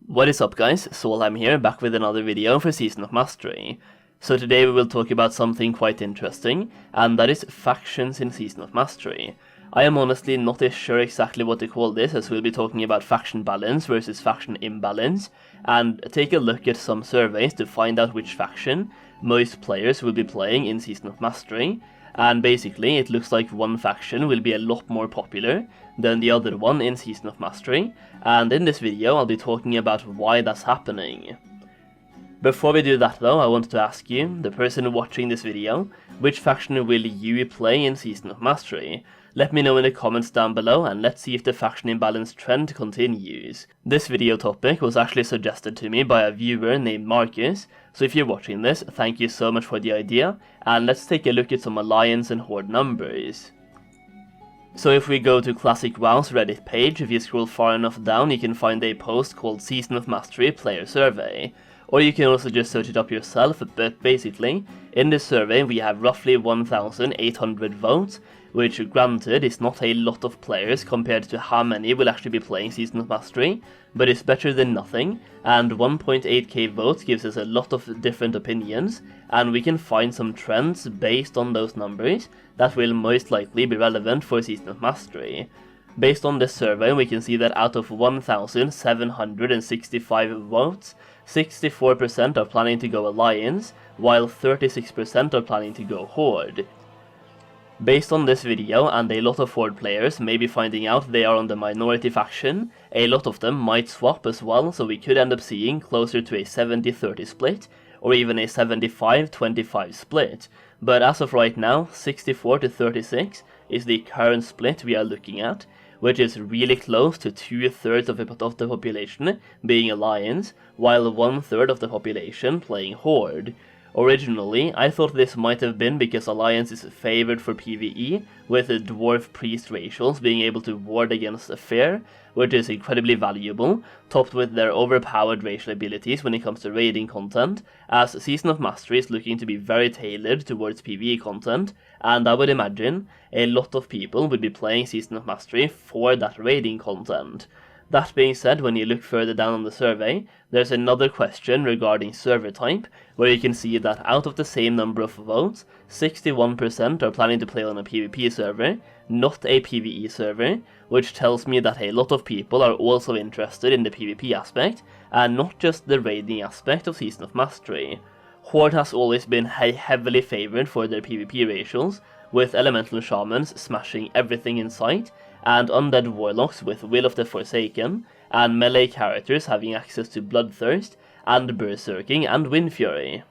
What is up guys, Solheim here, back with another video for Season of Mastery. So today we will talk about something quite interesting, and that is factions in Season of Mastery. I am honestly not sure exactly what to call this, as we'll be talking about faction balance versus faction imbalance, and take a look at some surveys to find out which faction most players will be playing in Season of Mastery. And basically, it looks like one faction will be a lot more popular than the other one in Season of Mastery, and in this video I'll be talking about why that's happening. Before we do that though, I wanted to ask you, the person watching this video, which faction will you play in Season of Mastery? Let me know in the comments down below, and let's see if the faction imbalance trend continues. This video topic was actually suggested to me by a viewer named Marcus, so if you're watching this, thank you so much for the idea, and let's take a look at some alliance and horde numbers. So if we go to Classic WoW's Reddit page, if you scroll far enough down you can find a post called Season of Mastery Player Survey. Or you can also just search it up yourself, but basically, in this survey we have roughly 1,800 votes, which granted is not a lot of players compared to how many will actually be playing Season of Mastery, but it's better than nothing, and 1.8k votes gives us a lot of different opinions, and we can find some trends based on those numbers that will most likely be relevant for Season of Mastery. Based on this survey, we can see that out of 1,765 votes, 64% are planning to go Alliance, while 36% are planning to go Horde. Based on this video, and a lot of Horde players may be finding out they are on the minority faction, a lot of them might swap as well, so we could end up seeing closer to a 70-30 split, or even a 75-25 split. But as of right now, 64-36 is the current split we are looking at, which is really close to 2/3 of the population being Alliance, while 1/3 of the population playing Horde. Originally, I thought this might have been because Alliance is favored for PvE, with the Dwarf Priest racials being able to ward against a fear, which is incredibly valuable, topped with their overpowered racial abilities when it comes to raiding content, as Season of Mastery is looking to be very tailored towards PvE content, and I would imagine a lot of people would be playing Season of Mastery for that raiding content. That being said, when you look further down on the survey, there's another question regarding server type, where you can see that out of the same number of votes, 61% are planning to play on a PvP server, not a PvE server, which tells me that a lot of people are also interested in the PvP aspect, and not just the raiding aspect of Season of Mastery. Horde has always been heavily favored for their PvP racials, with elemental shamans smashing everything in sight, and undead warlocks with Will of the Forsaken, and melee characters having access to Bloodthirst, and Berserking and Wind Fury.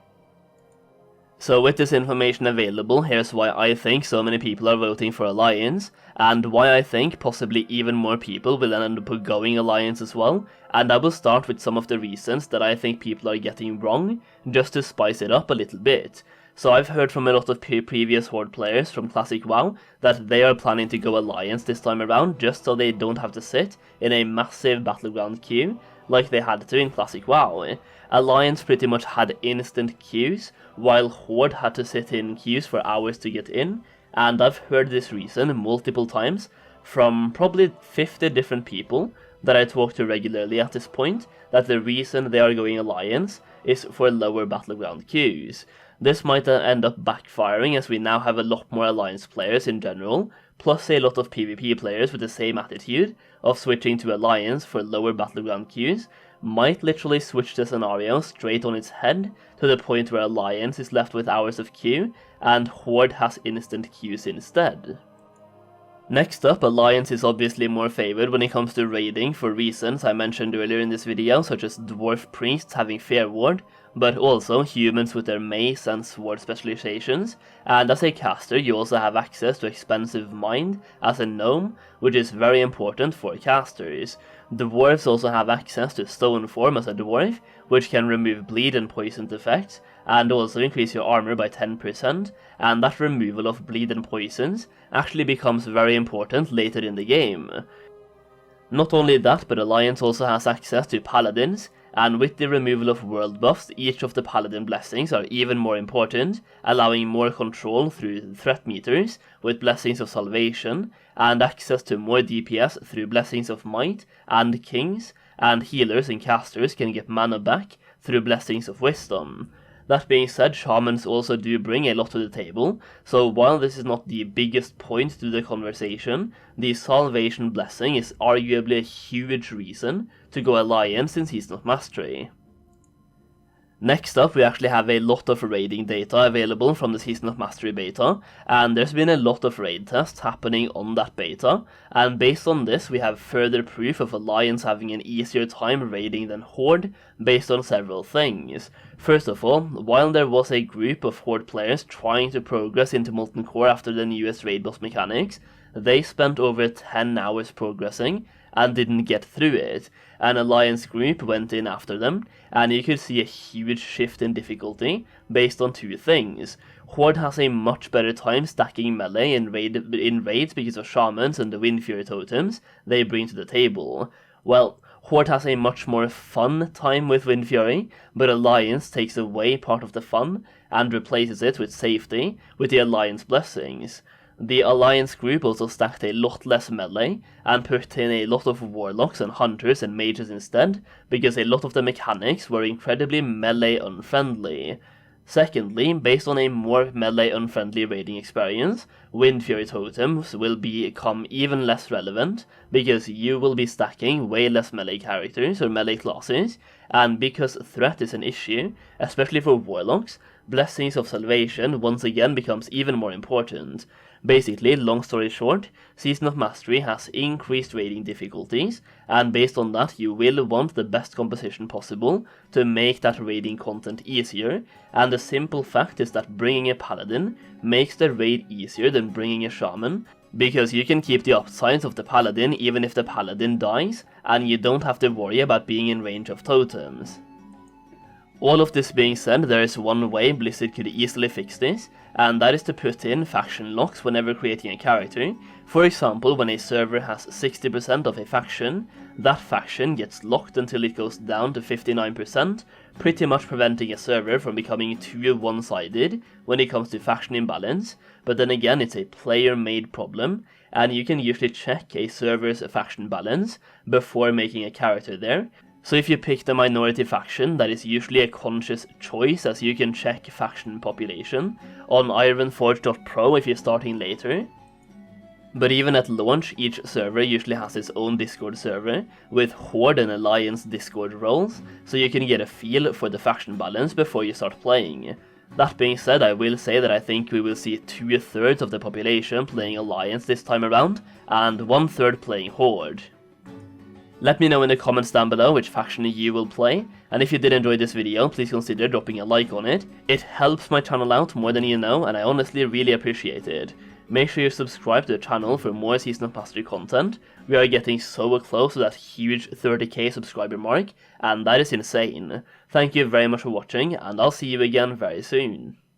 So with this information available, here's why I think so many people are voting for Alliance, and why I think possibly even more people will end up going Alliance as well, and I will start with some of the reasons that I think people are getting wrong, just to spice it up a little bit. So I've heard from a lot of previous Horde players from Classic WoW that they are planning to go Alliance this time around, just so they don't have to sit in a massive battleground queue like they had to in Classic WoW. Alliance pretty much had instant queues, while Horde had to sit in queues for hours to get in, and I've heard this reason multiple times from probably 50 different people that I talk to regularly at this point, that the reason they are going Alliance is for lower battleground queues. This might end up backfiring, as we now have a lot more Alliance players in general, plus a lot of PvP players with the same attitude of switching to Alliance for lower battleground queues, might literally switch the scenario straight on its head, to the point where Alliance is left with hours of queue, and Horde has instant queues instead. Next up, Alliance is obviously more favored when it comes to raiding for reasons I mentioned earlier in this video, such as Dwarf Priests having Fair Ward, but also humans with their mace and sword specializations, and as a caster you also have access to expensive mind as a gnome, which is very important for casters. Dwarves also have access to stone form as a dwarf, which can remove bleed and poison effects, and also increase your armor by 10%, and that removal of bleed and poisons actually becomes very important later in the game. Not only that, but Alliance also has access to paladins, and with the removal of world buffs, each of the paladin blessings are even more important, allowing more control through threat meters with blessings of salvation, and access to more DPS through blessings of might and kings, and healers and casters can get mana back through Blessings of Wisdom. That being said, shamans also do bring a lot to the table, so while this is not the biggest point to the conversation, the Salvation Blessing is arguably a huge reason to go Alliance in Season of Mastery. Next up, we actually have a lot of raiding data available from the Season of Mastery beta, and there's been a lot of raid tests happening on that beta, and based on this we have further proof of Alliance having an easier time raiding than Horde, based on several things. First of all, while there was a group of Horde players trying to progress into Molten Core after the newest raid boss mechanics, they spent over 10 hours progressing and didn't get through it. An Alliance group went in after them, and you could see a huge shift in difficulty based on two things. Horde has a much better time stacking melee in raids because of shamans and the Wind Fury totems they bring to the table. Well, Horde has a much more fun time with Wind Fury, but Alliance takes away part of the fun and replaces it with safety with the Alliance blessings. The Alliance group also stacked a lot less melee, and put in a lot of warlocks and hunters and mages instead, because a lot of the mechanics were incredibly melee unfriendly. Secondly, based on a more melee unfriendly raiding experience, Wind Fury totems will become even less relevant, because you will be stacking way less melee characters or melee classes, and because threat is an issue, especially for warlocks, Blessings of Salvation once again becomes even more important. Basically, long story short, Season of Mastery has increased raiding difficulties, and based on that you will want the best composition possible to make that raiding content easier, and the simple fact is that bringing a paladin makes the raid easier than bringing a shaman, because you can keep the upsides of the paladin even if the paladin dies, and you don't have to worry about being in range of totems. All of this being said, there is one way Blizzard could easily fix this, and that is to put in faction locks whenever creating a character. For example, when a server has 60% of a faction, that faction gets locked until it goes down to 59%, pretty much preventing a server from becoming too one-sided when it comes to faction imbalance, but then again it's a player-made problem, and you can usually check a server's faction balance before making a character there. So if you pick the minority faction, that is usually a conscious choice, as you can check faction population on ironforge.pro if you're starting later. But even at launch, each server usually has its own Discord server, with Horde and Alliance Discord roles, so you can get a feel for the faction balance before you start playing. That being said, I will say that I think we will see 2/3 of the population playing Alliance this time around, and 1/3 playing Horde. Let me know in the comments down below which faction you will play, and if you did enjoy this video, please consider dropping a like on it. It helps my channel out more than you know, and I honestly really appreciate it. Make sure you subscribe to the channel for more Season of Mastery content. We are getting so close to that huge 30k subscriber mark, and that is insane. Thank you very much for watching, and I'll see you again very soon.